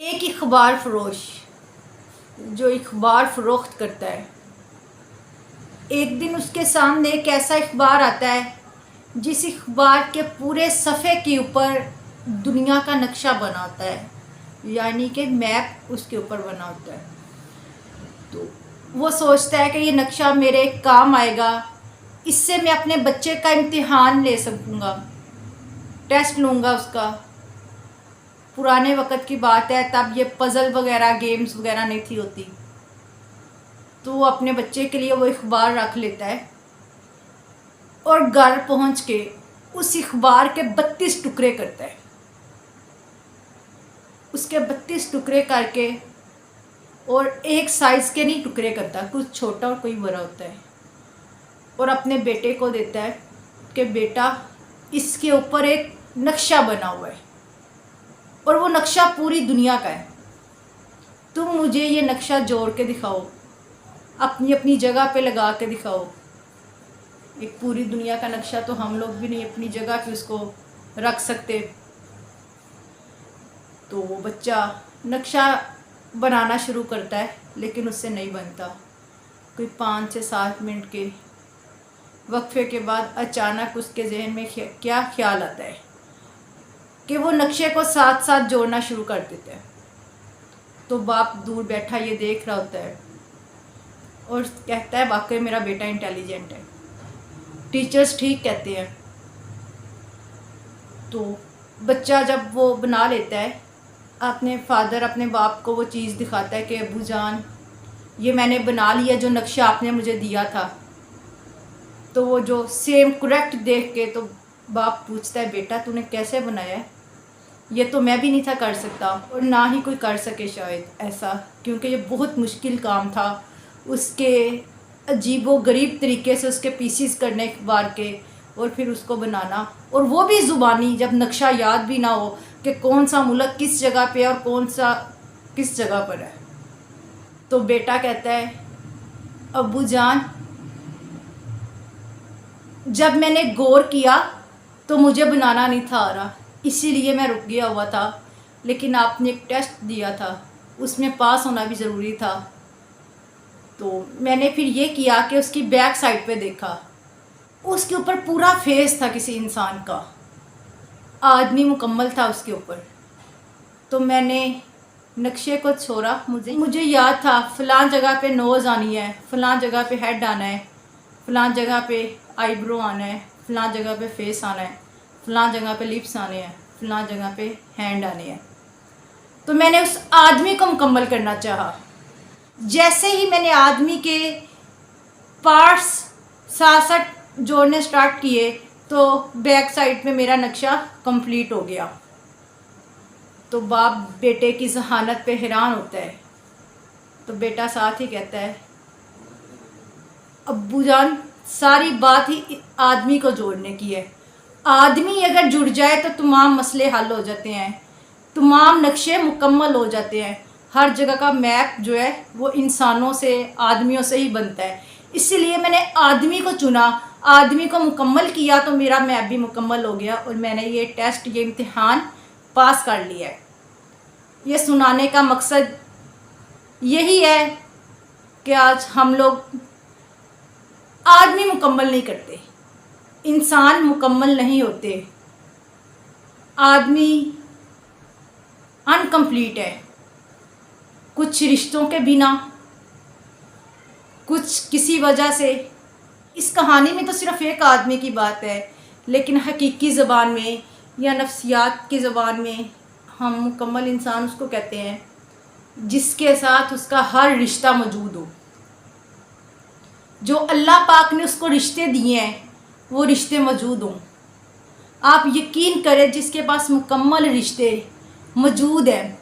ایک اخبار فروش جو اخبار فروخت کرتا ہے، ایک دن اس کے سامنے ایک ایسا اخبار آتا ہے جس اخبار کے پورے صفحے کے اوپر دنیا کا نقشہ بنا ہوتا ہے، یعنی کہ میپ اس کے اوپر بنا ہوتا ہے۔ تو وہ سوچتا ہے کہ یہ نقشہ میرے کام آئے گا، اس سے میں اپنے بچے کا امتحان لے سکوں گا، ٹیسٹ لوں گا اس کا۔ پرانے وقت کی بات ہے، تب یہ پزل وغیرہ گیمز وغیرہ نہیں تھی ہوتی، تو وہ اپنے بچے کے لیے وہ اخبار رکھ لیتا ہے اور گھر پہنچ کے اس اخبار کے 32 ٹکڑے کرتا ہے۔ اس کے 32 ٹکڑے کر کے، اور ایک سائز کے نہیں ٹکڑے کرتا، کچھ چھوٹا اور کوئی بڑا ہوتا ہے، اور اپنے بیٹے کو دیتا ہے کہ بیٹا اس کے اوپر ایک نقشہ بنا ہوا ہے، اور وہ نقشہ پوری دنیا کا ہے، تم مجھے یہ نقشہ جوڑ کے دکھاؤ، اپنی اپنی جگہ پہ لگا کے دکھاؤ۔ ایک پوری دنیا کا نقشہ تو ہم لوگ بھی نہیں اپنی جگہ پہ اس کو رکھ سکتے۔ تو وہ بچہ نقشہ بنانا شروع کرتا ہے، لیکن اس سے نہیں بنتا۔ کوئی 5 سے 7 منٹ کے وقفے کے بعد اچانک اس کے ذہن میں کیا خیال آتا ہے کہ وہ نقشے کو ساتھ ساتھ جوڑنا شروع کر دیتے ہیں۔ تو باپ دور بیٹھا یہ دیکھ رہا ہوتا ہے اور کہتا ہے واقعی میرا بیٹا انٹیلیجنٹ ہے، ٹیچرز ٹھیک کہتے ہیں۔ تو بچہ جب وہ بنا لیتا ہے، اپنے باپ کو وہ چیز دکھاتا ہے کہ ابو جان یہ میں نے بنا لیا جو نقشہ آپ نے مجھے دیا تھا۔ تو وہ جو سیم کریکٹ دیکھ کے تو باپ پوچھتا ہے بیٹا تو نے کیسے بنایا ہے؟ یہ تو میں بھی نہیں تھا کر سکتا، اور نہ ہی کوئی کر سکے شاید ایسا، کیونکہ یہ بہت مشکل کام تھا، اس کے عجیب و غریب طریقے سے اس کے پیسز کرنے اخبار کے، اور پھر اس کو بنانا، اور وہ بھی زبانی، جب نقشہ یاد بھی نہ ہو کہ کون سا ملک کس جگہ پہ اور کون سا کس جگہ پر ہے۔ تو بیٹا کہتا ہے ابو جان جب میں نے غور کیا تو مجھے بنانا نہیں تھا آ رہا، اسی لیے میں رک گیا ہوا تھا، لیکن آپ نے ایک ٹیسٹ دیا تھا، اس میں پاس ہونا بھی ضروری تھا۔ تو میں نے پھر یہ کیا کہ اس کی بیک سائڈ پہ دیکھا، اس کے اوپر پورا فیس تھا کسی انسان کا، آدمی مکمل تھا اس کے اوپر۔ تو میں نے نقشے کو چھوڑا، مجھے یاد تھا فلاں جگہ پہ نوز آنی ہے، فلاں جگہ پہ ہیڈ آنا ہے، فلاں جگہ پہ آئی برو آنا ہے، فلاں جگہ پہ فیس آنا ہے، فلاں جگہ پہ لپس آنے ہیں، فلاں جگہ پہ ہینڈ آنے ہیں۔ تو میں نے اس آدمی کو مکمل کرنا چاہا۔ جیسے ہی میں نے آدمی کے پارٹس ساتھ ساتھ جوڑنے سٹارٹ کیے تو بیک سائڈ پہ میرا نقشہ کمپلیٹ ہو گیا۔ تو باپ بیٹے کی ذہانت پہ حیران ہوتا ہے۔ تو بیٹا ساتھ ہی کہتا ہے ابو جان ساری بات ہی آدمی کو جوڑنے کی ہے، آدمی اگر جڑ جائے تو تمام مسئلے حل ہو جاتے ہیں، تمام نقشے مکمل ہو جاتے ہیں۔ ہر جگہ کا میپ جو ہے وہ انسانوں سے، آدمیوں سے ہی بنتا ہے، اسی لیے میں نے آدمی کو چنا، آدمی کو مکمل کیا تو میرا میپ بھی مکمل ہو گیا، اور میں نے یہ ٹیسٹ، یہ امتحان پاس کر لیا ہے۔ یہ سنانے کا مقصد یہی ہے کہ آج ہم لوگ آدمی مکمل نہیں کرتے، انسان مکمل نہیں ہوتے، آدمی انکمپلیٹ ہے، کچھ رشتوں کے بنا، کچھ کسی وجہ سے۔ اس کہانی میں تو صرف ایک آدمی کی بات ہے، لیکن حقیقی زبان میں یا نفسیات کی زبان میں ہم مکمل انسان اس کو کہتے ہیں جس کے ساتھ اس کا ہر رشتہ موجود ہو، جو اللہ پاک نے اس کو رشتے دیے ہیں وہ رشتے موجود ہوں۔ آپ یقین کریں جس کے پاس مکمل رشتے موجود ہیں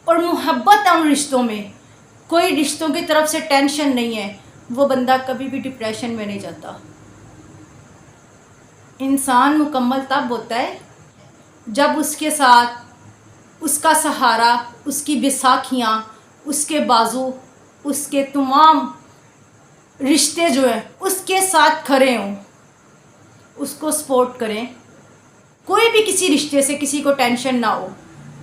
اور محبت ہے ان رشتوں میں، کوئی رشتوں کی طرف سے ٹینشن نہیں ہے، وہ بندہ کبھی بھی ڈپریشن میں نہیں جاتا۔ انسان مکمل تب ہوتا ہے جب اس کے ساتھ اس کا سہارا، اس کی بیساکھیاں، اس کے بازو، اس کے تمام رشتے جو ہیں اس کے ساتھ کھڑے ہوں، اس کو سپورٹ کریں، کوئی بھی کسی رشتے سے کسی کو ٹینشن نہ ہو۔